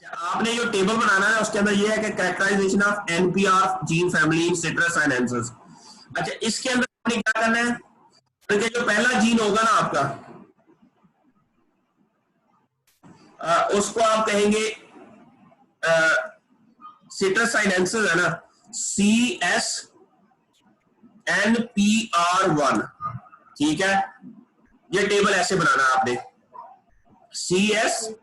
आपने जो टेबल बनाना है उसके अंदर ये है कि characterisation of NPR gene family in citrus sinensis. अच्छा, इसके अंदर आपने क्या करना है कि जो पहला जीन होगा ना आपका, उसको आप कहेंगे सिट्रस साइनेंसिस है ना, CSNPR1। ठीक है, ये टेबल ऐसे बनाना है आपने, CSNPR1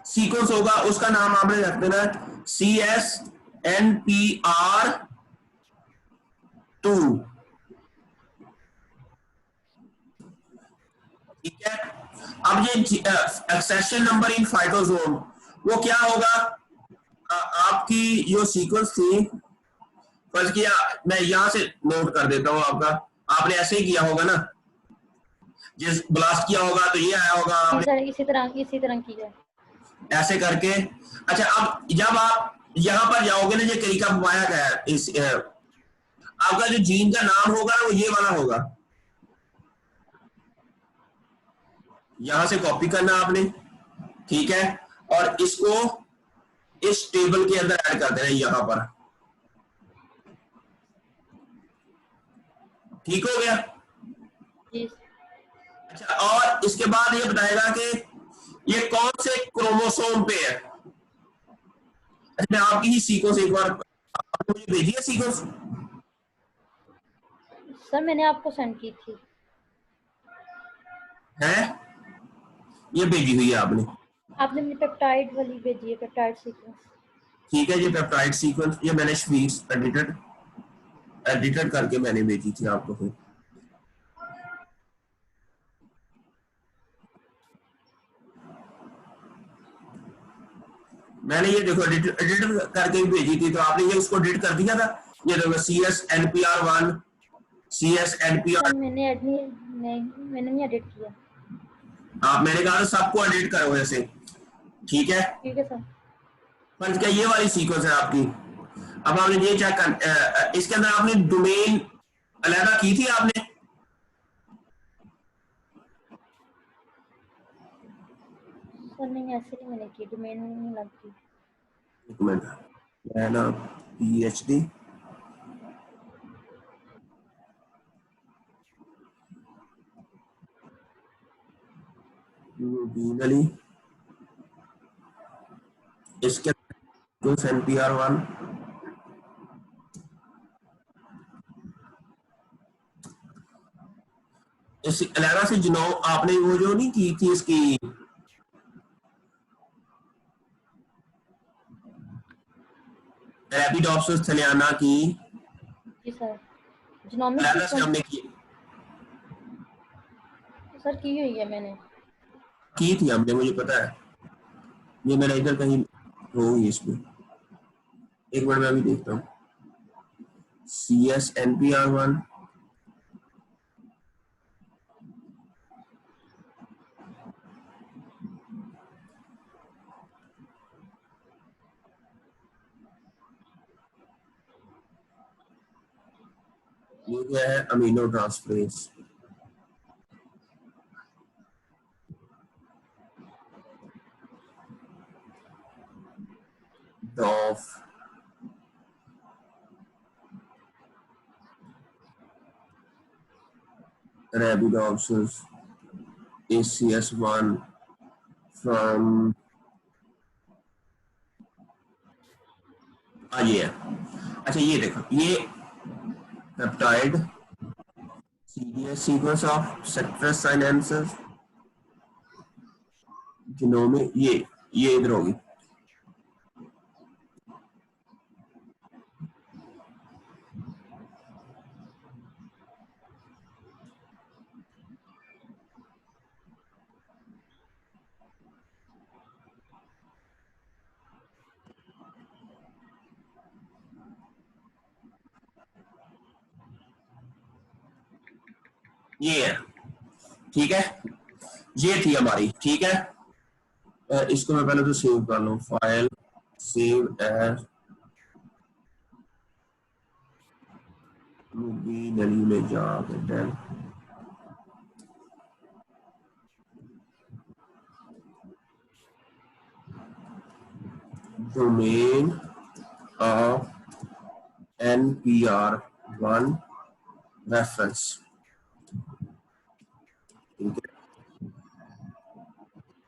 सीक्वेंस होगा, उसका नाम आपने रख देना है CSNPR2। ठीक है, अब ये एक्सेशन नंबर इन फाइटोसोम वो क्या होगा, आपकी जो सीक्वेंस थी, फर्ज किया मैं यहां से नोट कर देता हूं आपका, आपने ऐसे ही किया होगा ना, जिस ब्लास्ट किया होगा तो ये आया होगा, आपने इसी तरह किया ऐसे करके। अच्छा, अब जब आप यहां पर जाओगे ना, ये तरीका पाया गया है, इस आपका जो जीन का नाम होगा ना वो ये वाला होगा, यहां से कॉपी करना आपने। ठीक है, और इसको इस टेबल के अंदर ऐड कर देना यहां पर। ठीक हो गया। जी। अच्छा, और इसके बाद ये बताएगा कि ये कौन से क्रोमोसोम पे है। अच्छा, मैं आपकी ही सीक्वेंस एक बार, आपने मुझे भेजी है सीक्वेंस? सर मैंने आपको सेंड की थी। है, ये भेजी हुई है आपने? आपने मुझे पेप्टाइड वाली भेजी है, पेप्टाइड सीक्वेंस। ठीक है, ये पेप्टाइड सीक्वेंस ये मैंने शीट्स एडिटेड एडिटेड करके मैंने भेजी थी आपको फिर। मैंने ये देखो एडिट करके भेजी थी, तो आपने ये उसको एडिट कर दिया था। ये देखो CSNPR1, CSNPR। सर मैंने नहीं एडिट किया। आप, मैंने कहा था सबको एडिट करो ऐसे। ठीक है, ठीक है सर। फर्ज क्या ये वाली सीक्वेंस है आपकी। अब आपने ये चेक कर, इसके अंदर आपने डोमेन अलहदा की थी आपने? सर नहीं, ऐसे नहीं मैंने की, डोमेन नहीं लगती। एक मिनट, मैं ना PhD बीनली इसके NPR1। इस अलहदा से जिनो आपने वो जो नहीं की थी इसकी, रैपिडोप्सिस थलियाना की जी सर। जीनोमिक अलहदा से सीक्वेंस हमने सर की हुई है मैंने। की थी हमने, मुझे पता है। ये मेरा इधर कहीं होगी इसमें, एक मिनट मैं अभी देखता हूँ। CSNPR1, ये क्या है, अमीनो ट्रांसफरेज। डॉफ Arabidopsis ACS1 from, ये है। अच्छा, ये देखो, ये peptide CDS sequence of citrus sinensis genomic, ये इधर होगी। ये है, ठीक है, ये थी हमारी। ठीक है, इसको मैं पहले तो सेव कर लूं, फाइल सेव एज मूवी नली में जाके del. domain of NPR1 reference। ठीक है।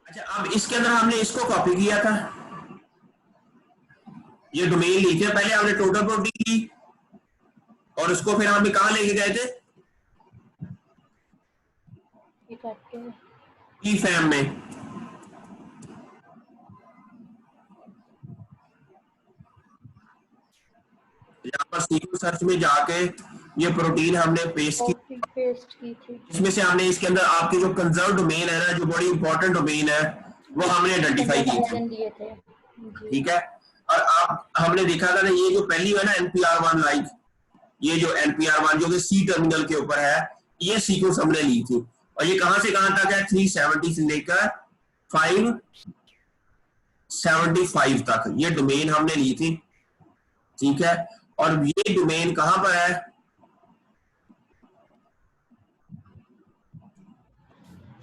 अच्छा, अब इसके अंदर हमने इसको कॉपी किया था, ये डोमेन ली थी पहले हमने टोटल प्रॉपर्टी की, और उसको फिर हम कहां लेके गए थे, की फैम में। यहाँ पर सीक्वेंस सर्च में जाके ये प्रोटीन हमने पेस्ट की थी। इसमें से हमने इसके अंदर आपके जो कंजर्व डोमेन है ना, जो बड़ी इंपॉर्टेंट डोमेन है, वो हमने आइडेंटिफाई की थी। ठीक है। और आप हमने देखा था ना, ये जो पहली है ना NPR1 लाइक, ये जो NPR1 जो कि सी टर्मिनल के ऊपर है, ये सीक्वेंस हमने ली थी। और ये कहां से कहां तक है, 370 से लेकर 575 तक ये डोमेन हमने ली थी। ठीक है। और ये डोमेन कहां पर है,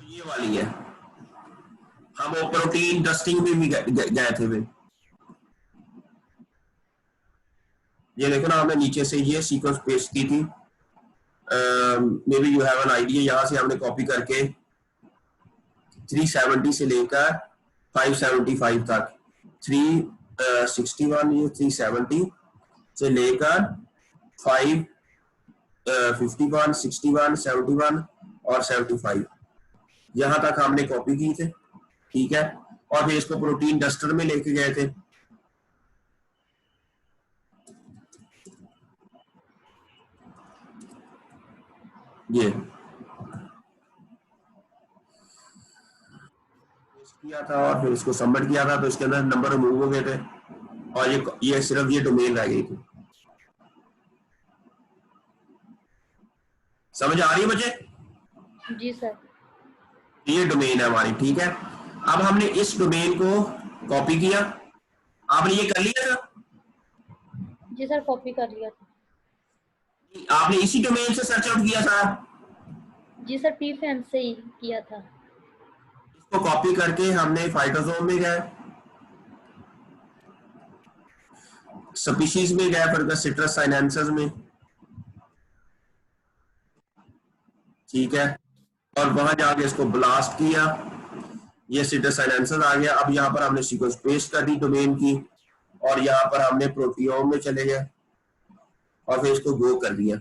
ये वाली है। हम वो प्रोटीन डस्टिंग में भी गए थे वे। ये देखो ना, हमने नीचे से ये सीक्वेंस पेस्ट की थी। May be you have an idea, यहां से हमने कॉपी करके 370 से लेकर 575 तक, 361 ये 370 से लेकर 551 61 71 और 75 यहां तक हमने कॉपी की थे। ठीक है। और फिर इसको प्रोटीन डस्टर में लेके गए थे। ये किया था और फिर इसको सबमिट किया था, तो इसके अंदर नंबर रिमूव हो गए थे, और ये सिर्फ ये डोमेन रह गई थी। समझ आ रही है मुझे? जी सर। ये डोमेन है हमारी। ठीक है। अब हमने इस डोमेन को कॉपी किया, आपने ये कर लिया था? जी सर, कॉपी कर लिया था। आपने इसी डोमेन से सर्च आउट किया था? जी सर, पीफैम से ही किया था। इसको कॉपी करके हमने फाइटोसोम में गए, स्पीशीज में गए, फिर सिट्रस साइनेंसिस में। ठीक है। और वहां जाके इसको ब्लास्ट किया, ये सिट्रस साइनेंसिस आ गया। अब यहाँ पर हमने सीक्वेंस पेस्ट कर दी डोमेन की, और यहाँ पर हमने प्रोटियोम में चले गए और फिर इसको गो कर दिया।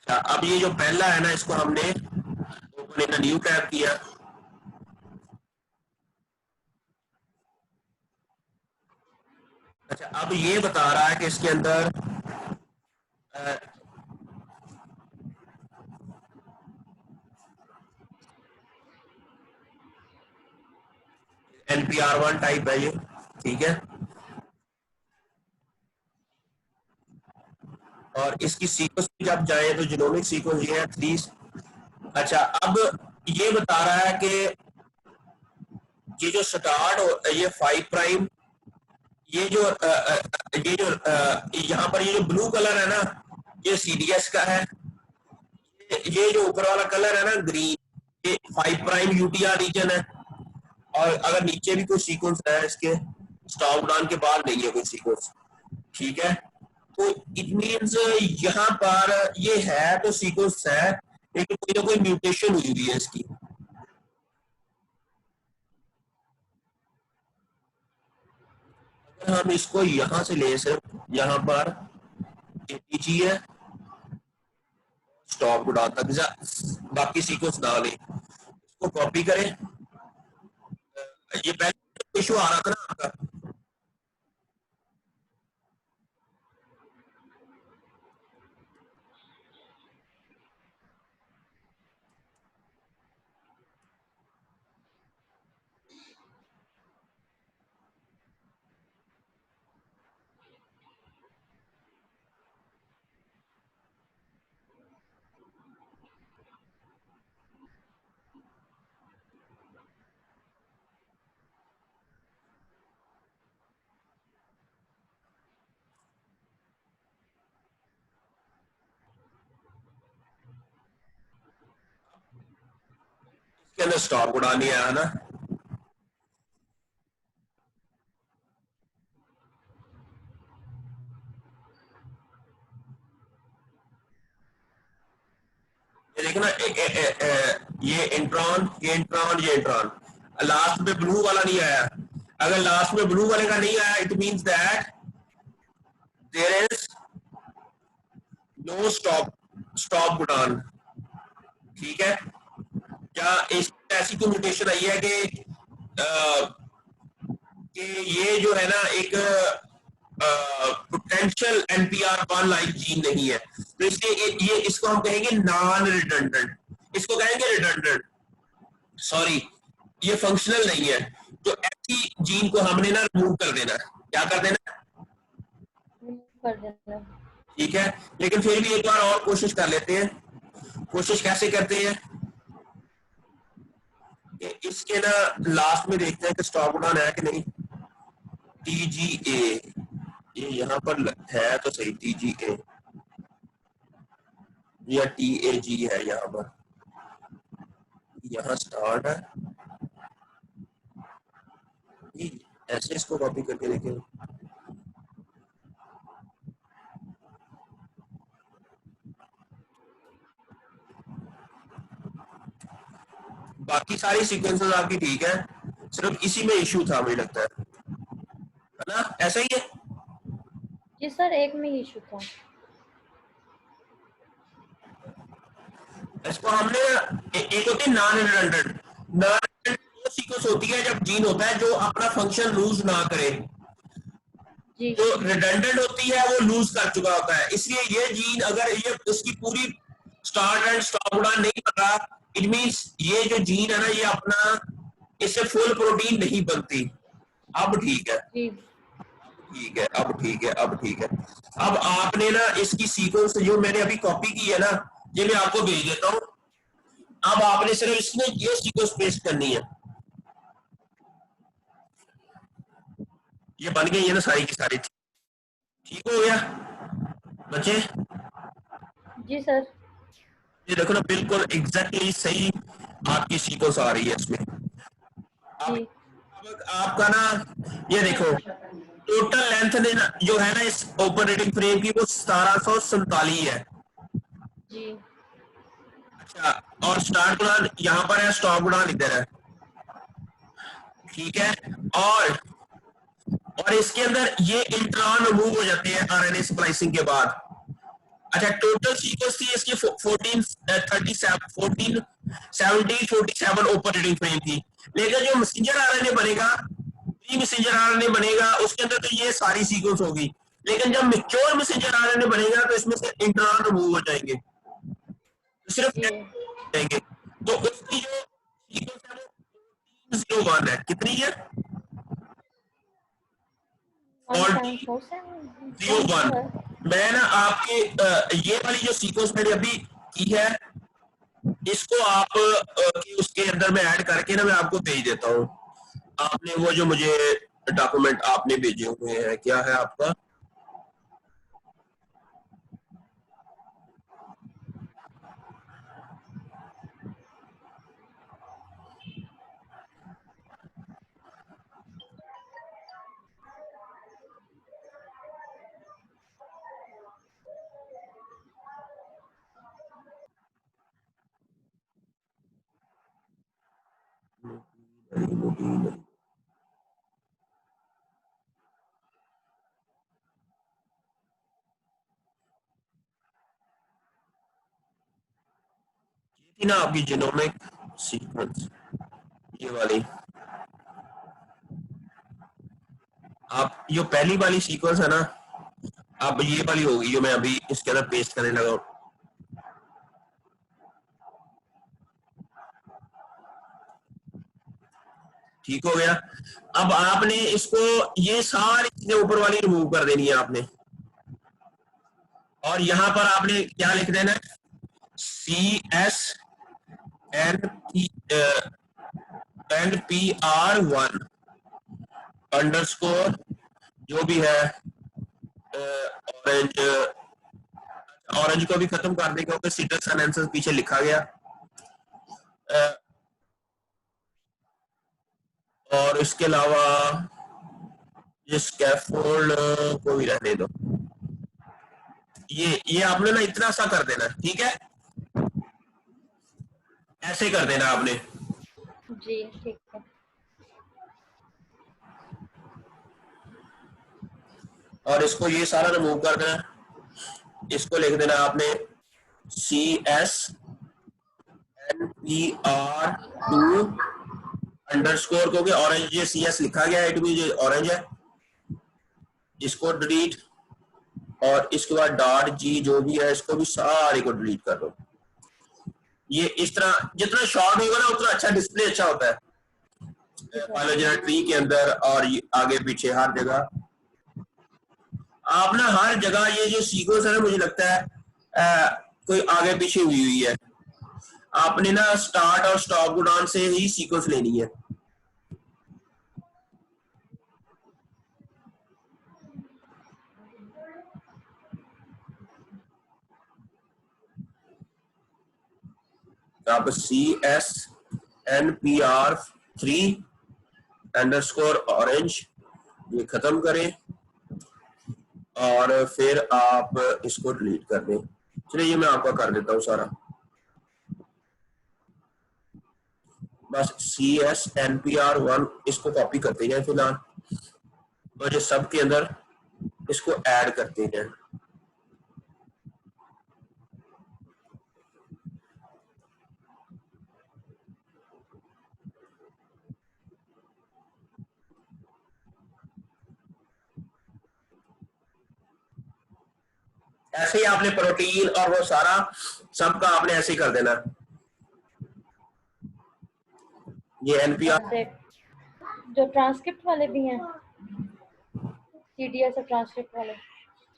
अच्छा, अब ये जो पहला है ना, इसको हमने ओपन इन न्यू टैब किया। अच्छा, अब ये बता रहा है कि इसके अंदर NPR1 टाइप है ये। ठीक है। और इसकी सीक्वेंस जब जाए तो जीनोमिक सीक्वेंस ये है 3। अच्छा, अब ये बता रहा है कि ये जो स्टार्ट ये 5 प्राइम, ये जो यहाँ पर ये जो ब्लू कलर है ना, ये CDS का है। ये जो ऊपर वाला कलर है ना ग्रीन, ये 5 प्राइम UTR रीजन है। और अगर नीचे भी कोई सीक्वेंस है इसके स्टॉप डाउन के बाद नहीं है कोई सीक्वेंस। ठीक है। तो इट मींस यहाँ पर ये है तो सीक्वेंस है, लेकिन कोई ना कोई म्यूटेशन हुई हुई है इसकी। अगर हम इसको यहां से ले, सिर्फ यहाँ पर ATG है, स्टॉप डाउन तक बाकी सीक्वेंस ना ले, इसको कॉपी करें। ये पहले इशू आ रहा था ना आपका, इसके अंदर स्टॉप उड़ा नहीं आया ना। ये देखो ना, ये इंट्रॉन, ये इंट्रॉन, ये इंट्रॉन, लास्ट में ब्लू वाला नहीं आया। अगर लास्ट में ब्लू वाले का नहीं आया, it means that there is no stop button. ठीक है, क्या इस ऐसी कोई म्यूटेशन आई है कि ये जो है ना एक potential NPR one like gene नहीं है, तो इसलिए ये इसको हम कहेंगे नॉन रिडंडेंट, इसको कहेंगे रिडंडेंट, सॉरी ये फंक्शनल नहीं है। तो ऐसी जीन को हमने ना रिमूव कर देना। क्या कर देना? कर देना। ठीक है, लेकिन फिर भी एक बार और कोशिश कर लेते हैं। कोशिश कैसे करते हैं कि इसके ना लास्ट में देखते हैं कि स्टॉप उठाना है कि नहीं। TGA, ये यहाँ पर है तो सही, TGA या TAG है, यहाँ पर, यहाँ स्टार्ट है। ऐसे इसको कॉपी करके देखें। बाकी सारी सीक्वेंसेस आपकी ठीक है, सिर्फ इसी में इश्यू था मुझे लगता है ना? ऐसा ही है जी सर, एक में इशू था। इसको हमने एक होती है नॉन रिडंडेंट। नॉन रिडंडेंट वो सीक्वेंस होती है जब जीन होता है जो अपना फंक्शन लूज ना करे। जी। जो रिडंडेंट होती है वो लूज कर चुका होता है, इसलिए ये जीन अगर ये उसकी पूरी स्टार्ट एंड स्टॉप उड़ान नहीं कर रहा, इट मींस ये जो जीन है ना ये अपना, इससे फुल प्रोटीन नहीं बनती। अब ठीक है, जी। ठीक है, अब ठीक है, अब ठीक है। अब आपने ना इसकी सीक्वेंस जो मैंने अभी कॉपी की है ना, ये मैं आपको भेज देता हूँ। अब आपने सिर्फ इसमें ये सीक्वेंस पेस्ट करनी है। ये बन गई है ना सारी की सारी। ठीक हो गया बच्चे? जी सर। ये देखो ना, बिल्कुल एग्जैक्टली सही आपकी सीक्वेंस आ रही है इसमें। जी। अब आपका ना ये देखो, टोटल लेंथ ने ना जो है ना इस ऑपरेटिंग फ्रेम की वो 1747 है। जी। अच्छा, और स्टार्ट उड़ान यहाँ पर है, स्टॉप उड़ान इधर है। ठीक है, और इसके अंदर ये इंट्रॉन रिमूव हो जाते हैं आरएनए स्प्लाइसिंग के बाद। अच्छा, टोटल सीक्वेंस थी इसकी 1447 ऑपरेटिंग फ्रेम थी, लेकिन जो मैसेंजर आरएनए बनेगा, प्री मैसेंजर आरएनए बनेगा, उसके अंदर तो ये सारी सीक्वेंस होगी, लेकिन जब मैच्योर मैसेंजर आरएनए बनेगा तो इसमें से इंट्रॉन रिमूव हो जाएंगे, तो सिर्फ जी। जाएंगे। तो उसकी जो सीक्वेंस है वो 301 है। कितनी है? और 01। मैं ना आपके ये वाली जो सीक्वेंस मैंने अभी की है, इसको आप उसके अंदर में ऐड करके ना मैं आपको भेज देता हूँ। आपने वो जो मुझे डॉक्यूमेंट आपने भेजे हुए हैं, क्या है आपका? थी ना आपकी जीनोमिक सीक्वेंस, ये वाली। आप जो पहली वाली सीक्वेंस है ना, अब ये वाली होगी जो मैं अभी इसके अंदर पेस्ट करने लगा हूँ। ठीक हो गया। अब आपने इसको ये सारी चीजें ऊपर वाली रिमूव कर देनी है आपने, और यहां पर आपने क्या लिख देना है? CSNPR1 अंडरस्कोर जो भी है ऑरेंज। ऑरेंज को भी खत्म कर देगा क्योंकि सिट्रस अनेंसिस पीछे लिखा गया। और इसके अलावा ये स्कैफोल्ड को भी रहने दो। ये आपने ना इतना सा कर देना, ठीक है, ऐसे कर देना आपने। जी ठीक है। और इसको ये सारा रिमूव कर देना। इसको लिख देना आपने CSNPR2 अंडरस्कोर, क्योंकि ऑरेंज ये CS लिखा गया है, इट मीन ये ऑरेंज है। इसको डिलीट, और इसके बाद डॉट जी जो भी है इसको भी सारे को डिलीट कर दो। ये इस तरह जितना शॉर्ट होगा ना उतना अच्छा डिस्प्ले अच्छा होता है जी सर। फाइलोजेना ट्री के अंदर, और आगे पीछे हर जगह। आप ना हर जगह ये जो सीक्वेंस है ना, मुझे लगता है कोई आगे पीछे हुई हुई है। आपने ना स्टार्ट और स्टॉप गुडान से ही सीक्वेंस लेनी है। आप CSNPR3 अंडरस्कोर ऑरेंज ये खत्म करें, और फिर आप इसको डिलीट कर दें। चलिए ये मैं आपका कर देता हूँ सारा। बस CSNPR1 इसको कॉपी करते जाए फिलहाल, और ये सब के अंदर इसको ऐड करते जाए। ऐसे ही आपने प्रोटीन और वो सारा सबका आपने ऐसे ही कर देना। ये NPR ऐसे जो ट्रांसक्रिप्ट वाले भी हैं, CDS और ट्रांसक्रिप्ट वाले।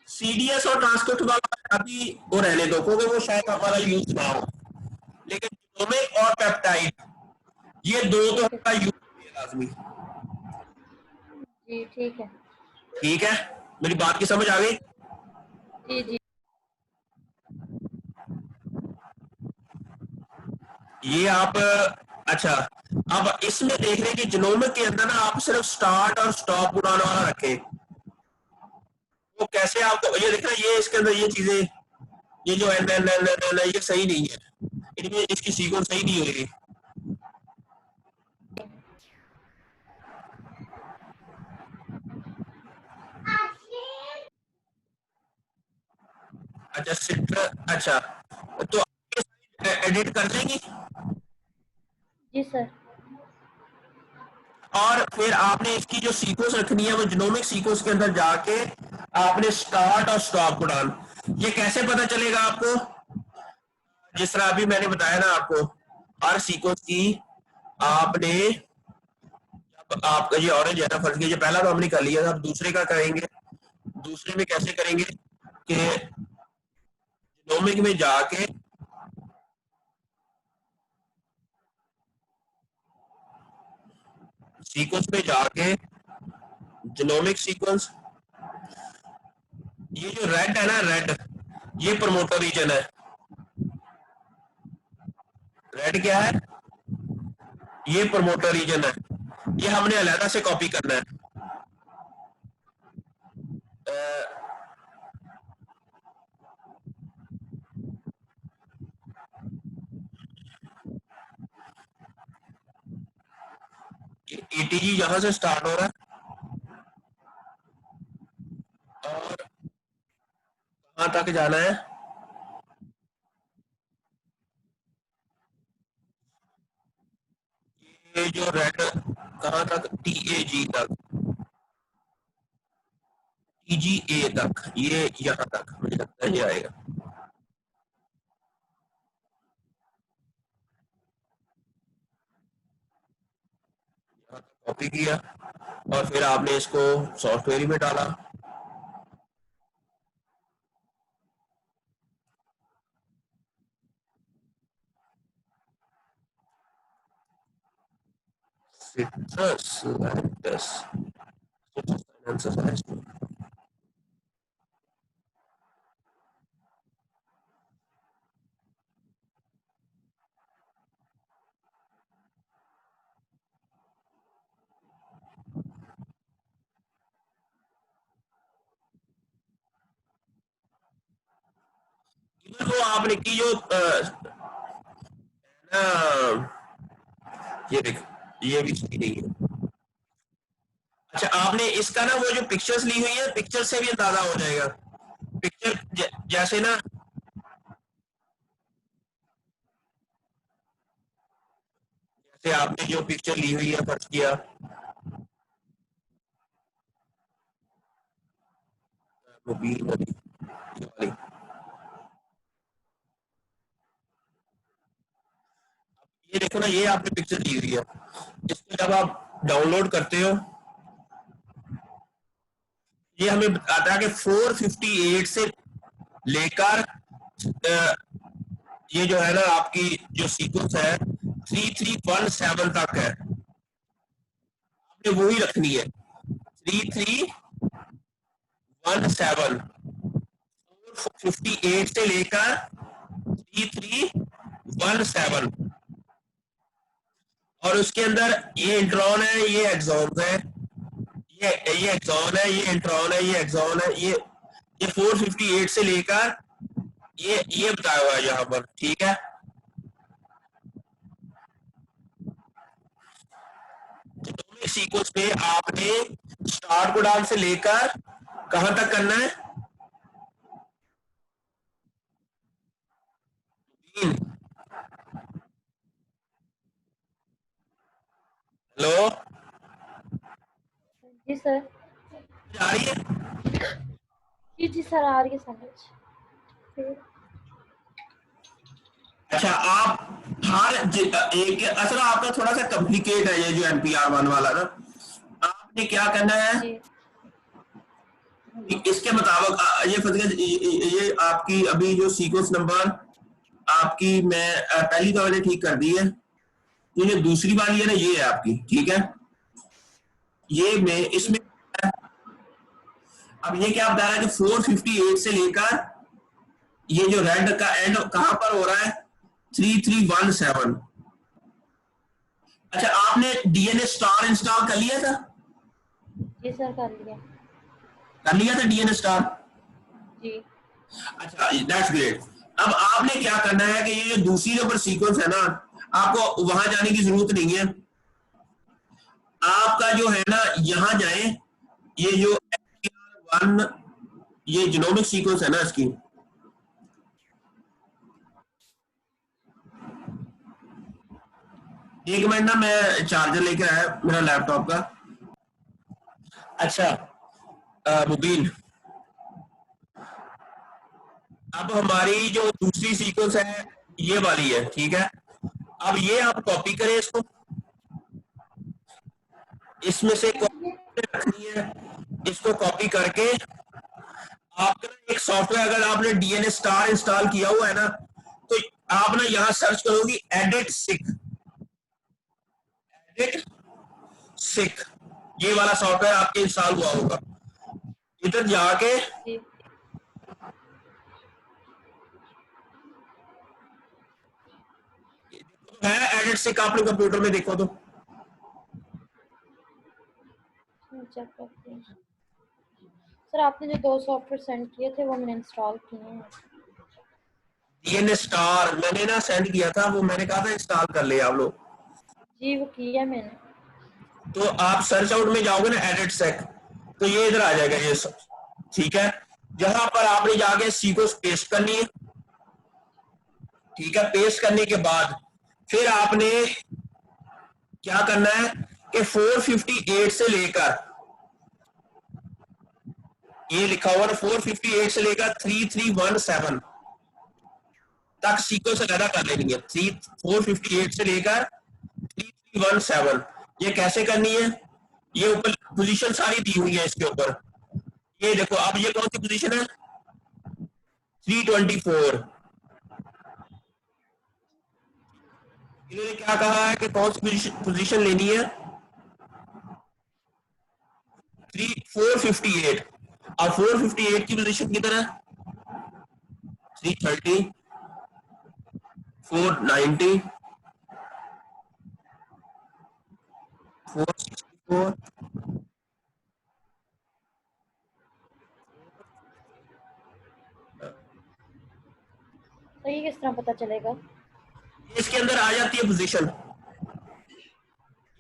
CDS और ट्रांसक्रिप्ट वाला अभी वो रहने दो, क्योंकि वो शायद हमारा यूज ना हो, लेकिन जीनोमिक और पेप्टाइड ये दो तो ठीक है हमारा सर। यूज है लाजमी। जी ठीक है। ठीक है, मेरी बात की समझ आ गई? जी जी। ये आप अच्छा, अब इसमें देख रहे हैं कि जीनोमिक के अंदर ना आप सिर्फ स्टार्ट और स्टॉप उड़ाने वाला रखें। वो कैसे आपको ये देख रहे हैं, ये इसके अंदर ये चीजें, ये जो एन एन एन एन ये सही नहीं है, इनमें इसकी सीक्वेंस सही नहीं हो रही। अच्छा सिट्र, अच्छा तो एडिट कर देंगी, जी सर। और फिर आपने इसकी जो सीक्वेंस रखनी है वो जीनोमिक सीक्वेंस के अंदर जाके आपने स्टार्ट और स्टॉप को डाल। ये कैसे पता चलेगा आपको? जिस तरह अभी मैंने बताया ना आपको, हर सीक्वेंस की आपने, आपका ये ऑरेंज है ना, फर्ज कीजिए पहला तो हमने कर लिया था, अब दूसरे का करेंगे। दूसरे में कैसे करेंगे कि जीनोमिक में जाके सीक्वेंस में जाके जीनोमिक सीक्वेंस, ये जो रेड है ना, रेड ये प्रमोटर रीजन है। रेड क्या है? ये प्रमोटर रीजन है, ये हमने अलहदा से कॉपी करना है। ATG यहां से स्टार्ट हो रहा है, और कहां तक जाना है? ये जो रेड कहां तक? TAG तक, TGA तक, ये यहां तक मुझे लगता है ये आएगा। कॉपी किया, और फिर आपने इसको सॉफ्टवेयर में डाला। सिट्रस लैक्टस, सिट्रस वो आपने की जो ये देखो ये भी सही नहीं है। अच्छा आपने इसका ना वो जो पिक्चर्स ली हुई है, पिक्चर से भी अंदाजा हो जाएगा। पिक्चर जैसे ना, जैसे आपने जो पिक्चर ली हुई है फर्ज किया मोबाइल वाली, ये देखो ना, ये आपने पिक्चर ली हुई है। इसको जब आप डाउनलोड करते हो, ये हमें बताता है कि 458 से लेकर ये जो है ना आपकी जो सीक्वेंस है 3317 तक है, आपने वही रखनी है। 3317, 458 से लेकर 3317, और उसके अंदर ये इंट्रॉन है, ये एक्सॉन है, ये एक्सॉन है, ये इंट्रॉन है, ये एक्सॉन है, ये 458 से लेकर ये बताया हुआ है यहाँ पर, ठीक है। एटॉमिक सीक्वेंस में आपने स्टार्ट कोडान से लेकर कहां तक करना है? 3। हेलो, जी सर। आ रही है? जी जी सर, आ रही है समझ। अच्छा आप हर एक असल आपका थोड़ा सा कॉम्प्लिकेट है ये जो NPR 1 वाला ना, आपने क्या करना है जी इसके मुताबिक ये फतेह ये आपकी अभी जो सीक्वेंस नंबर आपकी मैं पहली तो मैंने ठीक कर दी है, ये जो दूसरी वाली है ना ये है आपकी, ठीक है। ये में जी इसमें अब ये क्या बता रहा है कि 458 से लेकर ये जो रेड का एंड कहां पर हो रहा है? 3317। अच्छा आपने डीएनए स्टार इंस्टॉल कर लिया था? जी सर, कर लिया। कर लिया था डीएनए स्टार? जी अच्छा दैट्स ग्रेट। अब आपने क्या करना है कि ये जो दूसरी नंबर सीक्वेंस है ना, आपको वहां जाने की जरूरत नहीं है। आपका जो है ना यहां जाए, ये जो NPR 1 ये जीनोमिक सीक्वेंस है ना इसकी, एक मिनट ना मैं चार्जर लेकर आया मेरा लैपटॉप का। अच्छा मुबीन, अब हमारी जो दूसरी सीक्वेंस है ये वाली है, ठीक है। अब ये आप कॉपी करें इसको, इसमें से कॉपी रखनी है, इसको कॉपी करके आपका एक सॉफ्टवेयर अगर आपने डीएनए स्टार इंस्टॉल किया हुआ है ना, तो आप ना यहाँ सर्च करोगी एडिट सिक, एडिट सिक, ये वाला सॉफ्टवेयर आपके इंस्टॉल हुआ होगा। इधर जाके जी है एडिट सिक, आपने कंप्यूटर में देखो तो चेक करते हैं। सर आपने जो 2 सॉफ्टवेयर सेंड किए थे वो मैंने इंस्टॉल किए हैं। डीएनए स्टार मैंने ना सेंड किया था, वो मैंने कहा था इंस्टॉल कर ले आप लोग। जी वो किया मैंने। तो आप सर्च आउट में जाओगे ना एडिट सेक, तो ये इधर आ जाएगा ये सब, ठीक है। जहां पर आपने जाके सीक्वेंस पेस्ट करनी है, ठीक है। पेस्ट करने के बाद फिर आपने क्या करना है कि 458 से लेकर ये लिखा हुआ ना 458 से लेकर 3317 तक सीक्वेंस अलग कर लेनी है। 458 से लेकर 3317 ये कैसे करनी है? ये ऊपर पोजीशन सारी दी हुई है इसके ऊपर, ये देखो। अब ये कौन सी पोजीशन है? 324। इन्होंने क्या कहा है कि कौन सी पोजीशन लेनी है? 458। अब 458 की पोजीशन किधर है? 330, 490, 464, तो ये किस तरह पता चलेगा? ये इसके अंदर आ जाती है पोजीशन,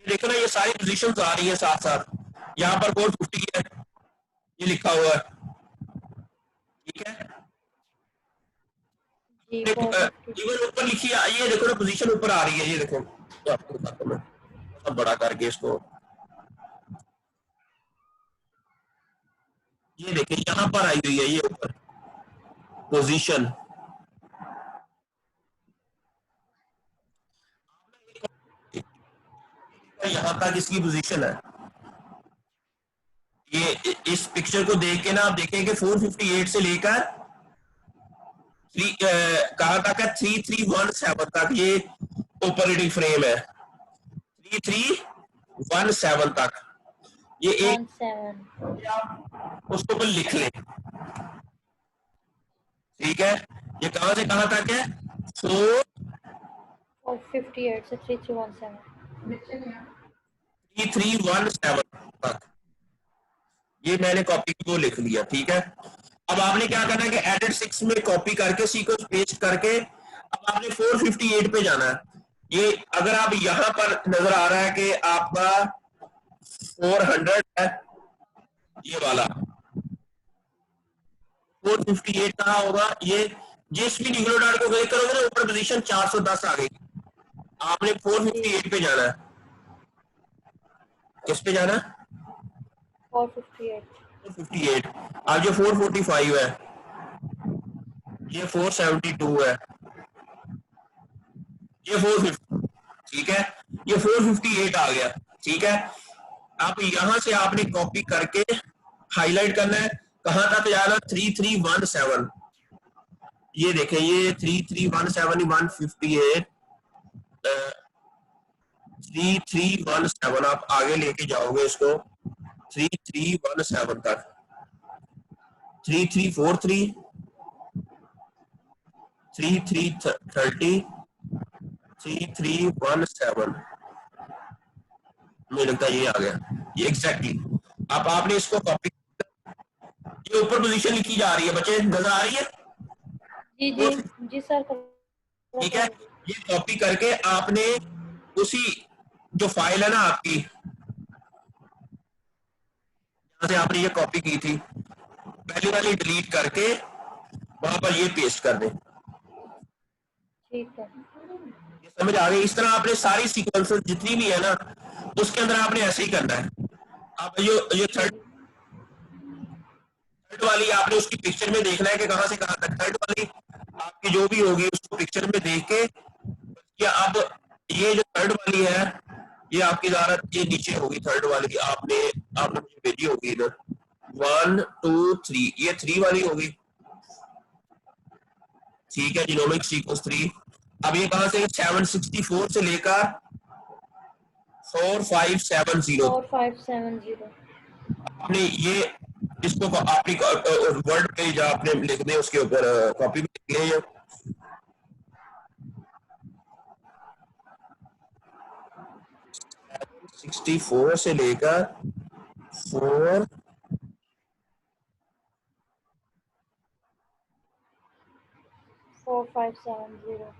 ये देखो ना, ये सारी पोजीशंस आ रही है साथ साथ। यहाँ पर कोड 50 है, ये लिखा हुआ है, ठीक है। जी इवन ऊपर लिखी है, ये देखो ना पोजीशन ऊपर आ रही है, ये देखो, तो आपको बताता हूं मैं, मतलब बड़ा करके इसको, ये देखिए यहाँ पर आई हुई है ये ऊपर पोजीशन। यहाँ तक इसकी पोजीशन है। ये इस पिक्चर को देख के ना आप देखें कि 458 से लेकर कहाँ तक है, 3317 तक ये ऑपरेटिंग फ्रेम है, 3317 तक। ये एक 17 उसको पर लिख लें, ठीक है। ये कहां से कहां तक है, 458 से 3317 तक। ये मैंने कॉपी को लिख लिया, ठीक है। अब आपने क्या करना है कि एडिट 6 में कॉपी करके सीक्वेंस पेस्ट करके अब आपने 458 पे जाना है। ये अगर आप यहां पर नजर आ रहा है कि आपका 400 है, ये वाला 458 कहां होगा, ये जिस भी न्यूक्लियोटाइड को क्लिक करोगे ना ऊपर पोजीशन 410 आ गई। आपने 458 पे जाना है। किस पे जाना है, 458 458। अब जो 445 है, ये 472 है, ये 450, ठीक है। ये 458 आ गया, ठीक है। अब यहां से आपने कॉपी करके हाईलाइट करना है, कहां तक जाना, 3317। ये देखें, ये 3317 158 3317 आप आगे लेके जाओगे इसको 3317 तक, 3343 3330 3317, मुझे लगता है ये आ गया, ये एग्जैक्टली। अब आपने इसको कॉपी, ये ऊपर पोजीशन लिखी जा रही है, बच्चे नजर आ रही है, जी जी जी सर ठीक है। ये कॉपी करके आपने उसी जो फाइल है ना आपकी, जहां से आपने ये कॉपी की थी, पहली वाली डिलीट करके वहां पर ये पेस्ट कर दें। ठीक है ये समझ आ गई। इस तरह आपने सारी सीक्वेंसेस जितनी भी है ना उसके अंदर आपने ऐसे ही करना है। अब ये थर्ड वाली आपने उसकी पिक्चर में देखना है कि कहां से कहां तक, थर्ड वाली आपकी जो भी होगी उसको पिक्चर में देख के, या अब ये जो थर्ड वाली है ये आपकी ज़्यादा ये नीचे होगी, थर्ड वाली आपने आपने मुझे भेजी होगी इधर 1 2 3, ये 3 वाली होगी, ठीक है, जीनोमिक सीक्वेंस 3। अब ये कहां से 764 से लेकर 4570 4570 आपने ये इसको आपने वर्ड पेज आपने लिख दे, उसके ऊपर कॉपी में लिख ले, 64 से लेकर 4 4570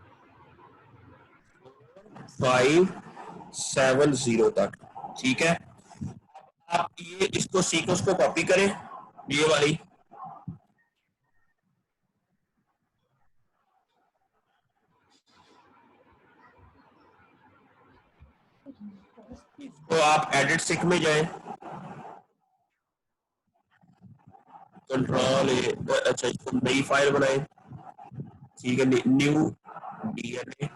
570 तक, ठीक है। आप ये इसको सीक्वेंस को कॉपी करें, ये वाली, तो आप एडिट सिक में जाएं, कंट्रोल अच्छा इसको नई फाइल बनाएं, ठीक है, न्यू डीएनए,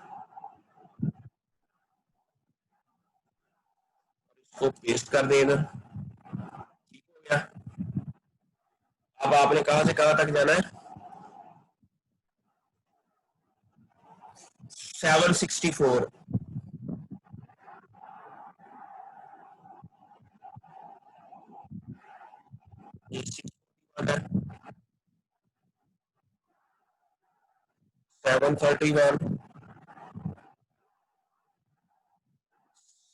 इसको पेस्ट कर देना, ठीक हो गया। अब आपने कहां से कहां तक जाना है, 764, ये 61 है, 731,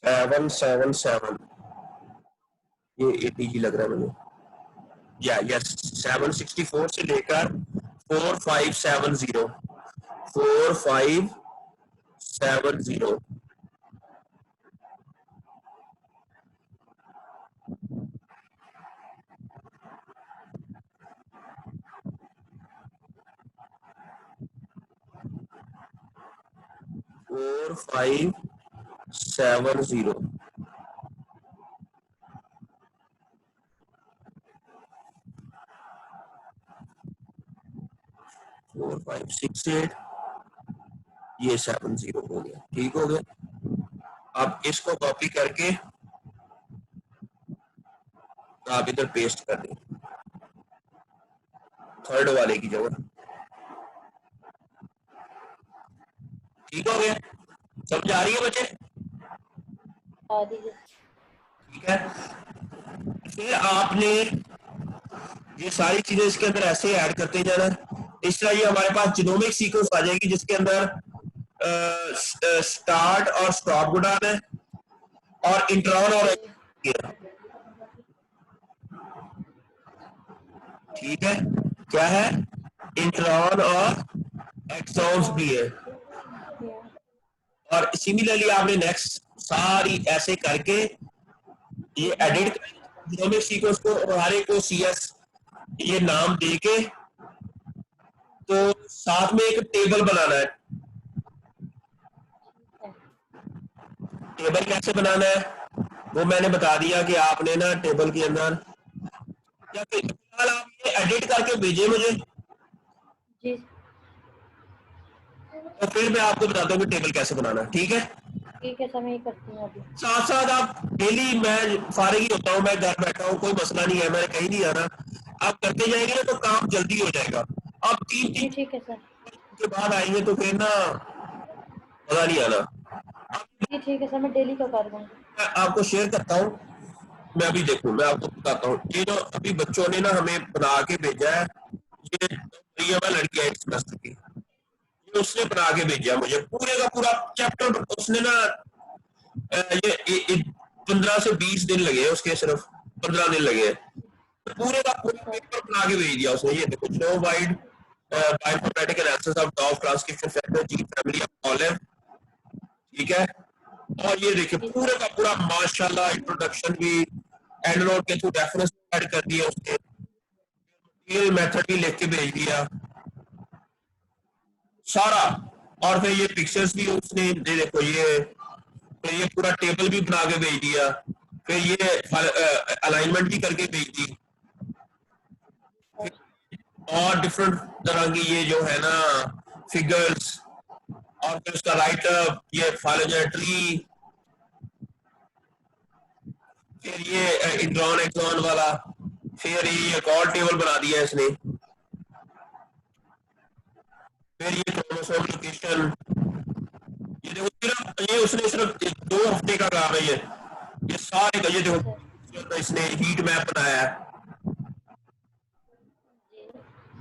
777, ये एटीजी लग रहा है मुझे, या यस 764 से लेकर 4570, 4570 4570 4568 ये 70 हो गया। ठीक हो गया। अब इसको कॉपी करके आप इधर पेस्ट कर दें थर्ड वाले की जगह। ठीक हो गया। समझ आ रही है बच्चे? ठीक है। फिर आपने ये सारी चीजें इसके अंदर ऐसे ऐड करते जाना। इस तरह ये हमारे पास जीनोमिक सीक्वेंस आ जाएगी जिसके अंदर स्टार्ट और स्टॉप कोडान है और इंट्रॉन और ठीक है। क्या है? इंट्रॉन और एक्सॉन्स भी है। और सिमिलरली आपने नेक्स्ट सारी ऐसे करके ये एडिट जीनोमिक सीक्वेंस को और हर एक को CS ये नाम देके तो साथ में एक टेबल बनाना है। टेबल कैसे बनाना है वो मैंने बता दिया कि आपने ना टेबल के अंदर या फिलहाल आप ये एडिट करके भेजिए मुझे जी। तो फिर मैं आपको बताता हूँ कि टेबल कैसे बनाना है। ठीक है। ठीक है सर, मैं ये करती हूँ अभी। साथ साथ आप डेली, मैं फारिग ही होता हूँ, मैं घर बैठा हूँ, कोई मसला नहीं है, मैं कहीं नहीं आना। आप करते जाएंगे ना तो काम जल्दी हो जाएगा। आप तीन ठीक है सर के बाद आएंगे तो फिर ना मजा नहीं आना। जी। ठीक है सर, मैं डेली का कर दूँगी। मैं आपको शेयर करता हूँ। मैं अभी देखूं, मैं आपको बताता हूँ। ये जो अभी बच्चों ने ना हमें बना के भेजा है, ये मरियम है, लड़की 8 सेमेस्टर की, ये उसने बना के भेजा मुझे पूरे का पूरा चैप्टर। उसने ना ये 15 से 20 दिन लगे, उसके सिर्फ 15 दिन लगे। पूरे का पूरा पेपर बना के भेज दिया उसने। ये देखो, show wide bioinformatic analysis of dog transcription factor gene family of olive. ठीक है। और ये देखिए पूरे का पूरा माशाल्लाह, इंट्रोडक्शन भी, एंड नोट के थ्रू रेफरेंस ऐड कर दिया उसने, ये मेथड भी लिख के भेज दिया सारा। और फिर ये पिक्चर्स भी उसने, ये देखो, ये पूरा टेबल भी बना के भेज दिया। फिर ये अलाइनमेंट भी करके भेज दी। और डिफरेंट तरह की ये जो है ना फिगर्स, और फिर उसका राइट अप, ये फाइलोजेनेट्री, फिर ये इंट्रॉन एक्सॉन वाला, फिर ये एक और टेबल बना दिया इसने, फिर ये क्रोमोसोम लोकेशन। ये देखो, सिर्फ ये उसने सिर्फ 2 हफ्ते का काम है ये सारे का। ये देखो इसने हीट मैप बनाया है,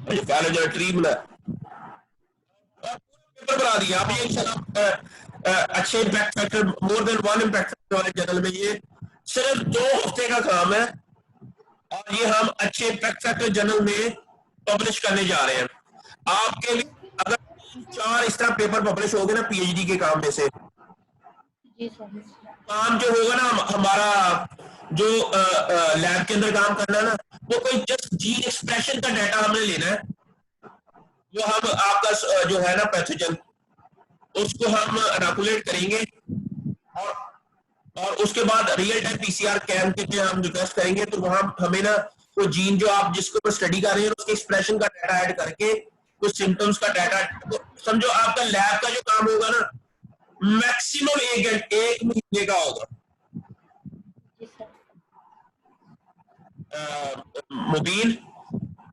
फाइलोजेनेट्री बनाया, पेपर बना दिया। आप ये अच्छे impact factor, more than 1 impact factor वाले जर्नल में ये सिर्फ 2 हफ्ते का काम है। और ये हम अच्छे इम्पैक्ट फैक्टर जर्नल में पब्लिश करने जा रहे हैं। आपके लिए अगर 4 इस तरह पेपर पब्लिश हो गए ना PhD के काम में से, जी सर। काम जो होगा ना हमारा, जो लैब के अंदर काम करना है ना, वो कोई जस्ट जीन एक्सप्रेशन का डाटा हमने लेना है। वो हम आपका जो है ना पैथोजन, उसको हम एनाकुलेट करेंगे और उसके बाद रियल टाइम PCR कैम के लिए हम रिक्वेस्ट करेंगे। तो वहां हमें ना वो जीन जो आप जिसको स्टडी कर रहे हैं उसके एक्सप्रेशन का डाटा ऐड करके कुछ सिम्टम्स का डाटा, तो समझो आपका लैब का जो काम होगा ना मैक्सिमम 1 महीने का होगा। जी सर। मुबीन,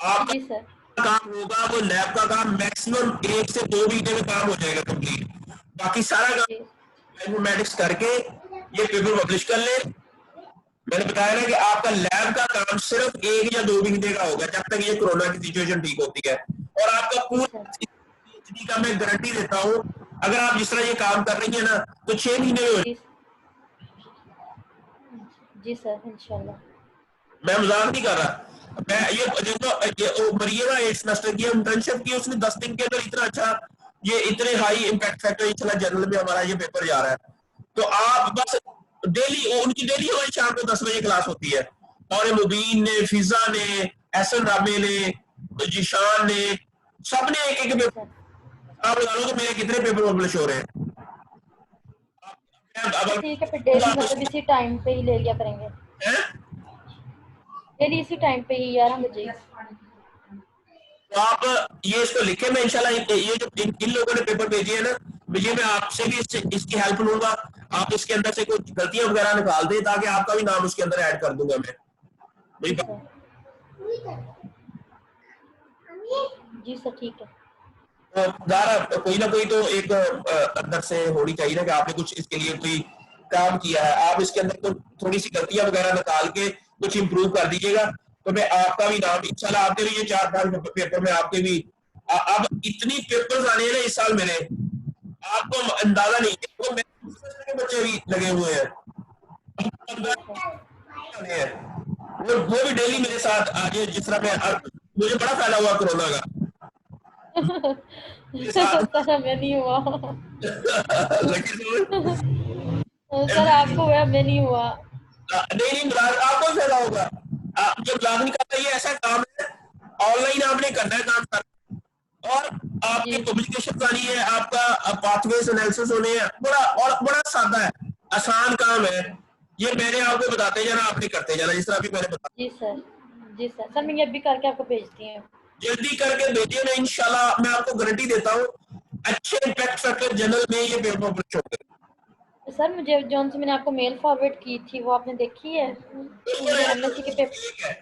आपका जी सर। काम होगा वो लैब का काम मैक्सिमम 1 से 2 महीने में काम हो जाएगा कंप्लीट। बाकी सारा काम इन्फॉर्मेटिक्स करके ये पेपर पब्लिश कर ले। मैंने बताया ना कि आपका लैब का काम सिर्फ 1 या 2 महीने का होगा जब तक ये कोरोना की सिचुएशन ठीक होती है। और आपका पूरा PhD का मैं गारंटी देता हूँ, अगर आप जिस तरह ये काम कर रही है ना तो 6 महीने में हो। जी सर, इंशाल्लाह। मैं मजाक नहीं कर रहा। मैं ये मरियम 8 सेमेस्टर की इंटर्नशिप की, उसने 10 दिन के अंदर इतना अच्छा ये इतने हाई इम्पैक्ट फैक्टर इंशाल्लाह जनरल में हमारा ये पेपर जा रहा है। तो आप बस डेली, उनकी डेली हमारी शाम को 10 बजे क्लास होती है, और मुबीन ने, फिजा ने, एहसन राबे ने, जिशान ने, सबने एक एक पेपर। आप लगा लो कि मेरे कितने पेपर पब्लिश हो रहे हैं। ठीक है, फिर डेली मतलब इसी टाइम पे ही ले लिया करेंगे, डेली इसी टाइम पे ही 11 बजे। तो आप ये इसको लिखे, मैं इंशाल्लाह ये जो इन लोगों ने पेपर भेजे है ना, ये मैं आपसे भी इसकी हेल्प लूंगा। आप इसके अंदर से कुछ गलतियां वगैरह निकाल दें, ताकि आपका भी नाम उसके अंदर ऐड कर दूंगा मैं। जी सर, जी सर ठीक है। तो दारा कोई ना कोई तो एक अंदर से होनी चाहिए ना कि आपने कुछ इसके लिए कोई काम किया है। आप इसके अंदर तो थोड़ी सी गलतियां वगैरह निकाल के कुछ इम्प्रूव कर दीजिएगा, तो मैं आपका भी नाम इंशाल्लाह, आपके भी ये 4-5 पेपर में आपके भी अब इतनी पेपर्स आने हैं ना इस साल मेरे, आपको अंदाजा नहीं है। तो मेरे के बच्चे भी लगे हुए हैं, वो भी डेली मेरे साथ आगे, जिस तरह मैं, मुझे बड़ा फायदा हुआ कोरोना का मेरे साथ सर हमें नहीं हुआ। सर नहीं आपको हुआ, हमें नहीं हुआ। नहीं, आपको फायदा होगा। जब लाजमी करता है, ये ऐसा काम है, ऑनलाइन आपने करना है काम कर, और आपके जी पब्लिकेशन आनी है, आपका पाथवेज एनालिसिस होने हैं, बड़ा सादा है, आसान काम है। ये मैंने आपको बताते जाना, आपने करते जाना, जिस तरह अभी मैंने बताया। जी सर, जी सर, सर मैं ये भी करके आपको भेजती हूँ। जल्दी करके भेजिए, मैं इंशाल्लाह, मैं आपको गारंटी देता हूँ अच्छे इम्पैक्ट फैक्टर जनरल में ये पेपर पब्लिश होंगे। सर मुझे जौन से मैंने आपको मेल फॉरवर्ड की थी वो आपने देखी है? मुझे एमएससी के पेपर। ठीक है,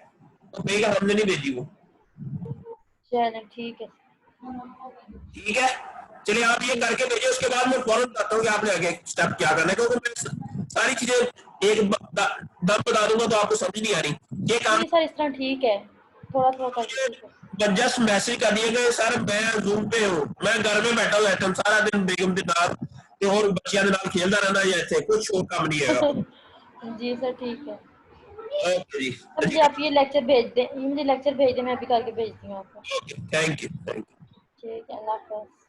तो बेगा हमने नहीं भेजी वो। चलो ठीक है। ठीक है, चलिए आप ये करके भेजिए, उसके बाद मैं फौरन बताता हूँ कि आपने आगे स्टेप क्या करना है, क्योंकि मैं सारी चीजें एक दम बता दूंगा तो आपको समझ नहीं आ रही ये काम। नहीं सर, इस तरह ठीक है, थोड़ा थोड़ा करके ठीक है। जस्ट मैसेज कर दिए गए, सर मैं जूम पे हूँ, मैं घर में बैठा हुआ था सारा दिन बेगम के नाल ते और बच्चियां दे नाल खेलदा रहंदा या इत्थे कुछ और काम नहीं है। जी सर ठीक है। ओके जी, तो मुझे आप ये लेक्चर भेज दें, ये मुझे लेक्चर भेज दें, मैं अभी करके भेजती हूँ आपको। Okay, thank you. ठीक है, अल्लाह हाफ़िज़।